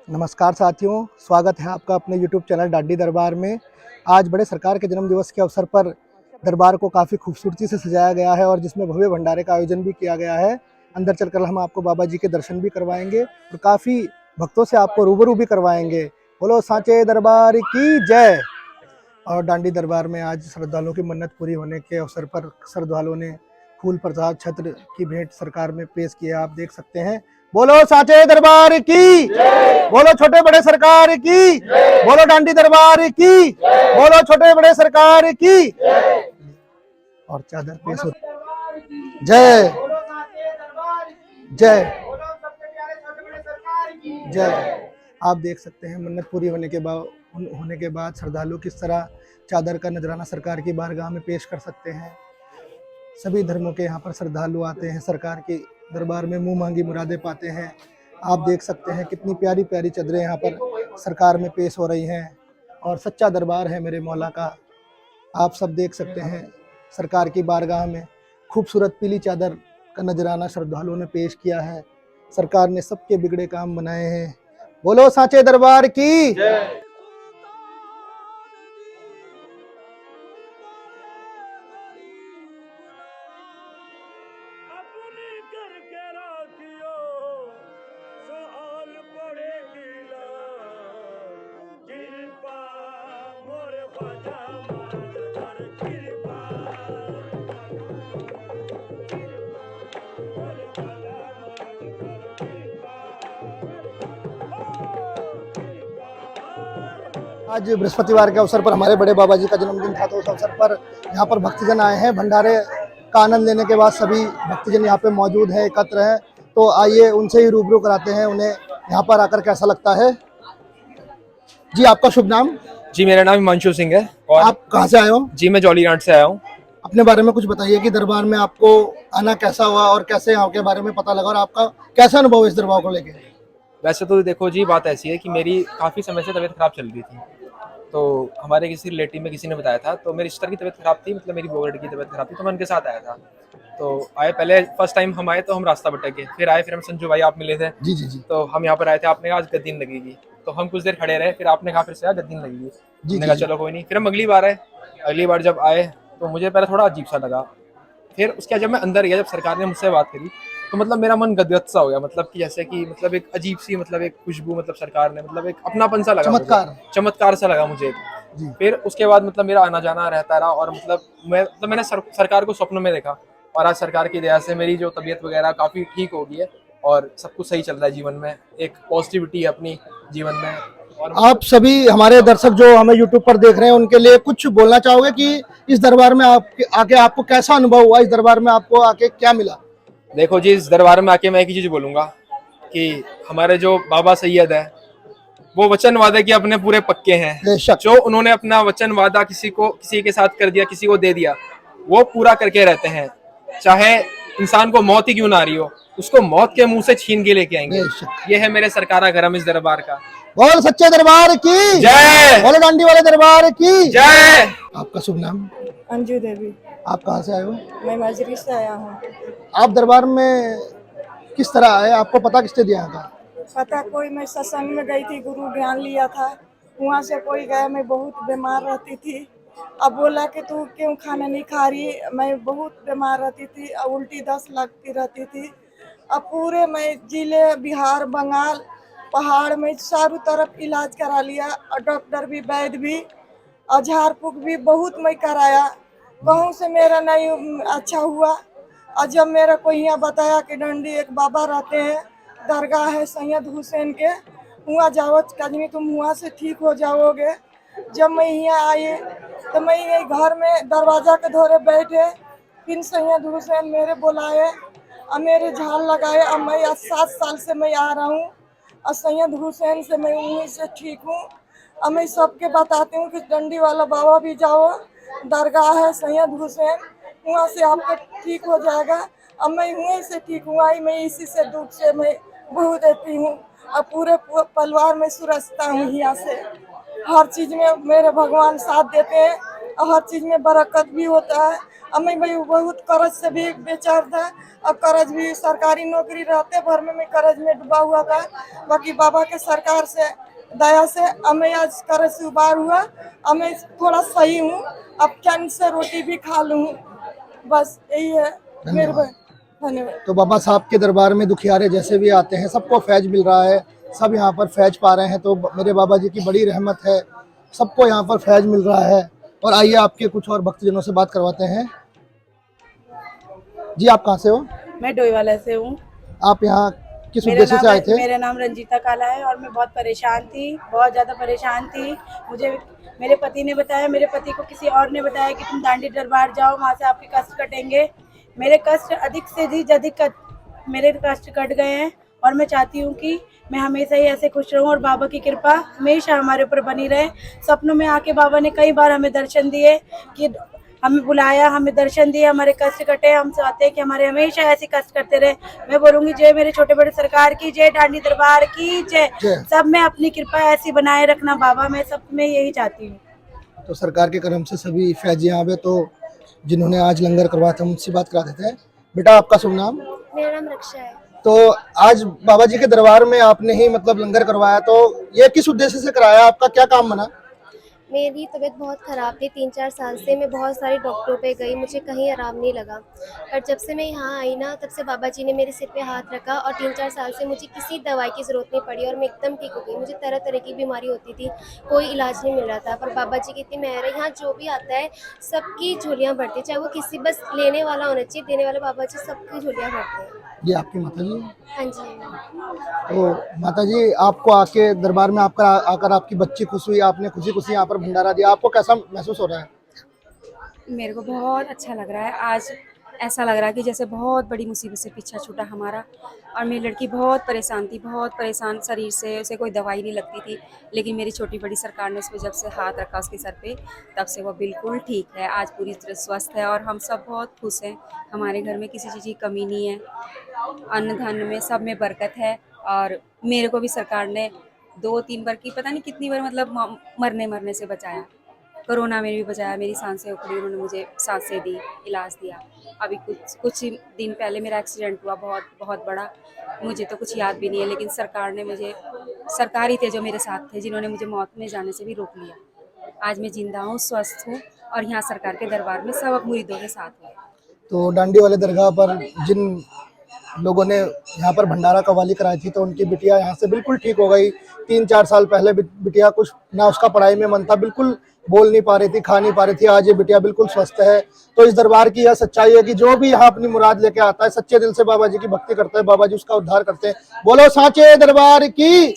नमस्कार साथियों, स्वागत है आपका अपने YouTube चैनल डांडी दरबार में। आज बड़े सरकार के जन्म दिवस के अवसर पर दरबार को काफ़ी खूबसूरती से सजाया गया है और जिसमें भव्य भंडारे का आयोजन भी किया गया है। अंदर चलकर हम आपको बाबा जी के दर्शन भी करवाएंगे और काफ़ी भक्तों से आपको रूबरू भी करवाएंगे। बोलो सांचे दरबार की जय। और डांडी दरबार में आज श्रद्धालुओं की मन्नत पूरी होने के अवसर पर श्रद्धालुओं ने फूल प्रसाद छत्र की भेंट सरकार में पेश किया। आप देख सकते हैं। बोलो सांचे दरबार की, बोलो छोटे बड़े सरकार की, बोलो डांडी दरबार की, बोलो छोटे बड़े सरकार की। और चादर पेश हो। जय जय जय। आप देख सकते हैं मन्नत पूरी होने के बाद श्रद्धालु किस तरह चादर का नजराना सरकार की बारगाह में पेश कर सकते हैं। सभी धर्मों के यहाँ पर श्रद्धालु आते हैं, सरकार के दरबार में मुंह मांगी मुरादें पाते हैं। आप देख सकते हैं कितनी प्यारी प्यारी चादरें यहाँ पर सरकार में पेश हो रही हैं और सच्चा दरबार है मेरे मौला का। आप सब देख सकते हैं सरकार की बारगाह में खूबसूरत पीली चादर का नजराना श्रद्धालुओं ने पेश किया है। सरकार ने सबके बिगड़े काम बनाए हैं। बोलो सांचे दरबार की। आज बृहस्पतिवार के अवसर पर हमारे बड़े बाबा जी का जन्मदिन था, तो उस अवसर पर यहाँ पर भक्तजन आए हैं। भंडारे का आनंद लेने के बाद सभी भक्तजन यहाँ पे मौजूद हैं, एकत्र हैं। तो आइए उनसे ही रूबरू कराते हैं उन्हें यहाँ पर आकर कैसा लगता है। जी आपका शुभ नाम? जी मेरा नाम हिमांशु सिंह है। और आप कहाँ से आए हो? जी मैं जॉलीग्रांट से आया हूँ। अपने बारे में कुछ बताइए कि दरबार में आपको आना कैसा हुआ और कैसे यहाँ के बारे में पता लगा और आपका कैसा अनुभव इस दरबार को लेके? वैसे तो देखो जी, बात ऐसी है कि मेरी काफ़ी समय से तबीयत खराब चल रही थी। तो हमारे किसी रिलेटिव में किसी ने बताया था, तो मेरी सिस्टर की तबीयत खराब थी, मतलब मेरी बोर्ड की तबीयत खराब थी, तो मैं उनके साथ आया था। तो आए पहले फर्स्ट टाइम हम आए तो हम रास्ता भटक गए, फिर आए, फिर हम संजू भाई आप मिले थे। जी जी जी। तो हम यहाँ पर आए थे, आपने कहा आज गद्दीन लगेगी, तो हम कुछ देर खड़े रहे, फिर आपने कहा फिर से गद्दीन लगेगी। हमने कहा चलो कोई नहीं। फिर हम अगली बार आए। अगली बार जब आए तो मुझे पहले थोड़ा अजीब सा लगा। फिर उसके बाद जब मैं अंदर गया, जब सरकार ने मुझसे बात करी, तो मतलब मेरा मन गदगद सा हो गया। मतलब कि जैसे कि मतलब एक अजीब सी, मतलब एक खुशबू, मतलब सरकार ने, मतलब एक अपनापन सा लगा, चमत्कार सा लगा मुझे। फिर उसके बाद मतलब मेरा आना जाना रहता रहा और मतलब मैंने सरकार को स्वप्न में देखा और आज सरकार की दया से मेरी जो तबीयत वगैरह काफ़ी ठीक हो गई है और सब कुछ सही चल रहा है जीवन में। एक पॉजिटिविटी है अपनी जीवन में। और आप सभी हमारे दर्शक जो हमें YouTube पर देख रहे हैं उनके लिए कुछ बोलना चाहोगे कि इस दरबार में आके आपको कैसा अनुभव हुआ? इस दरबार में आपको आके क्या मिला? देखो जी, इस दरबार में आके मैं एक ही चीज बोलूंगा कि हमारे जो बाबा सैयद है वो वचन वादे के अपने पूरे पक्के हैं। जो उन्होंने अपना वचन वादा किसी के साथ कर दिया, किसी को दे दिया, वो पूरा करके रहते हैं। चाहे इंसान को मौत ही क्यों ना आ रही हो, उसको मौत के मुंह से छीन के लेके आएंगे। ये है मेरे सरकारा गरम इस दरबार का। बोल सच्चे दरबार की जय, बोलो डांडी वाले दरबार की जय। आपका शुभ नाम? अंजू देवी। आप कहाँ से आए हो? मैं मजरी से आया हूँ। आप दरबार में किस तरह आए? आपको पता किसने दिया था? पता कोई, मैं सत्संग में गई थी, गुरु ज्ञान लिया था, वहाँ से कोई गया। मैं बहुत बीमार रहती थी। अब बोला कि तू क्यों खाना नहीं खा रही? मैं बहुत बीमार रहती थी, उल्टी 10 लगती रहती थी। अब पूरे मैं जिले बिहार बंगाल पहाड़ में चारों तरफ इलाज करा लिया और डॉक्टर भी, वैद्य भी और झाड़ फूक भी बहुत मैं कराया, कहूँ से मेरा नहीं अच्छा हुआ। और जब मेरा कोई यहाँ बताया कि डंडी एक बाबा रहते हैं, दरगाह है सैयद हुसैन के, वहाँ जाओ कदमी तुम वहाँ से ठीक हो जाओगे। जब मैं यहाँ आई तो मैं ये घर में दरवाजा के धोरे बैठे, फिर सैयद हुसैन मेरे बुलाए और मेरे झाल लगाए। अब मैं आज 7 साल से मैं आ रहा हूँ और सैयद हुसैन से मैं वहीं से ठीक हूँ। अब मैं सबके बताती हूँ कि डंडी वाला बाबा भी जाओ, दरगाह है सैयद हुसैन, वहाँ से आपको ठीक हो जाएगा। अब मैं वहीं से ठीक हुआ, मैं इसी से दुख से मैं बहुत देती हूँ और पूरे परिवार में सुरक्षता हूँ। यहाँ से हर चीज़ में मेरे भगवान साथ देते हैं और हर चीज़ में बरकत भी होता है अब मैं भाई बहुत कर्ज से भी बेचार था। अब कर्ज भी सरकारी नौकरी रहते भर में मैं कर्ज में डूबा हुआ था। बाकी बाबा के सरकार से दया से अब मैं आज कर्ज से उबार हुआ। अब मैं थोड़ा सही हूँ। अब चैन से रोटी भी खा लूँ। बस यही है मेरे भाई। धन्यवाद। तो बाबा साहब के दरबार में दुखियारे जैसे भी आते हैं सबको फैज मिल रहा है, सब यहाँ पर फैज पा रहे हैं। तो मेरे बाबा जी की बड़ी रहमत है, सबको यहाँ पर फैज मिल रहा है। और आइए आपके कुछ और भक्तजनों से बात करवाते हैं। जी आप कहाँ से हो? मैं डोईवाला से हूँ। आप यहाँ किस उद्देश्य से आए थे? मेरा नाम रंजीता काला है और मैं बहुत परेशान थी, बहुत ज़्यादा परेशान थी। मुझे मेरे पति ने बताया, मेरे पति को किसी और ने बताया कि तुम दांडी दरबार जाओ, वहाँ से आपके कष्ट कटेंगे। मेरे कष्ट अधिक से अधिक मेरे कष्ट कट गए हैं और मैं चाहती हूँ कि मैं हमेशा ही ऐसे खुश रहूँ और बाबा की कृपा हमेशा हमारे ऊपर बनी रहे। सपनों में आके बाबा ने कई बार हमें दर्शन दिए, कि हमें बुलाया, हमें दर्शन दिए, हमारे कष्ट कटे। हम चाहते हैं कि हमारे हमेशा ऐसे कष्ट करते रहे। मैं बोलूँगी जय मेरे छोटे बड़े सरकार की, जय दांडी दरबार की जय। सब में अपनी कृपा ऐसी बनाए रखना बाबा, मैं सब में यही चाहती हूँ। तो सरकार के करम से सभी फैज यहाँ पे, तो जिन्होंने आज लंगर करवाया था उनसे बात करा देते हैं। बेटा आपका शुभ नाम? मेरा नाम रक्षा है। तो आज बाबा जी के दरबार में आपने ही मतलब लंगर करवाया, तो ये किस उद्देश्य से कराया? आपका क्या काम बना? मेरी तबीयत बहुत ख़राब थी 3-4 साल से। मैं बहुत सारे डॉक्टरों पे गई, मुझे कहीं आराम नहीं लगा। पर जब से मैं यहाँ आई ना, तब से बाबा जी ने मेरे सिर पे हाथ रखा और 3-4 साल से मुझे किसी दवाई की ज़रूरत नहीं पड़ी और मैं एकदम ठीक हो गई। मुझे तरह तरह की बीमारी होती थी, कोई इलाज नहीं मिल रहा था, पर बाबा जी की इतनी मेहर है। यहाँ जो भी आता है सबकी झोलियाँ भरती, चाहे वो किसी, बस लेने वाला होना चाहिए, देने वाले बाबा जी सबकी झोलियाँ भरते हैं। ये आपकी माता जी? हाँ जी। तो माता जी आपको आके दरबार में आपका आकर आपकी बच्ची खुश हुई, आपने खुशी खुशी यहाँ पर भंडारा दिया, आपको कैसा महसूस हो रहा है? मेरे को बहुत अच्छा लग रहा है। आज ऐसा लग रहा है कि जैसे बहुत बड़ी मुसीबत से पीछा छूटा हमारा। और मेरी लड़की बहुत परेशान थी, बहुत परेशान शरीर से, उसे कोई दवाई नहीं लगती थी, लेकिन मेरी छोटी बड़ी सरकार ने उस पर जब से हाथ रखा उसके सर पे, तब से वो बिल्कुल ठीक है। आज पूरी तरह स्वस्थ है और हम सब बहुत खुश हैं। हमारे घर में किसी चीज़ की कमी नहीं है, अन्न धन में सब में बरकत है। और मेरे को भी सरकार ने 2-3 बार की पता नहीं कितनी बार मतलब मरने से बचाया। कोरोना में भी बचाया, मेरी सांसें उखड़ी, उन्होंने मुझे सांसें दी, इलाज दिया। अभी कुछ दिन पहले मेरा एक्सीडेंट हुआ बहुत बड़ा, मुझे तो कुछ याद भी नहीं है, लेकिन सरकार ने मुझे, सरकार ही थे जो मेरे साथ थे, जिन्होंने मुझे मौत में जाने से भी रोक लिया। आज मैं जिंदा हूँ, स्वस्थ हूँ और यहाँ सरकार के दरबार में सब मुरीदों के साथ हूँ। तो डांडी वाले दरगाह पर जिन लोगों ने यहाँ पर भंडारा कव्वाली कराई थी, तो उनकी बिटिया यहाँ से बिल्कुल ठीक हो गई। 3-4 साल पहले बिटिया कुछ ना उसका पढ़ाई में मन था, बिल्कुल बोल नहीं पा रही थी, खा नहीं पा रही थी, आज ये बिटिया बिल्कुल स्वस्थ है। तो इस दरबार की यह सच्चाई है कि जो भी यहाँ अपनी मुराद लेके आता है, सच्चे दिल से बाबा जी की भक्ति करता है, बाबा जी उसका उद्धार करते हैं। बोलो सांचे दरबार की।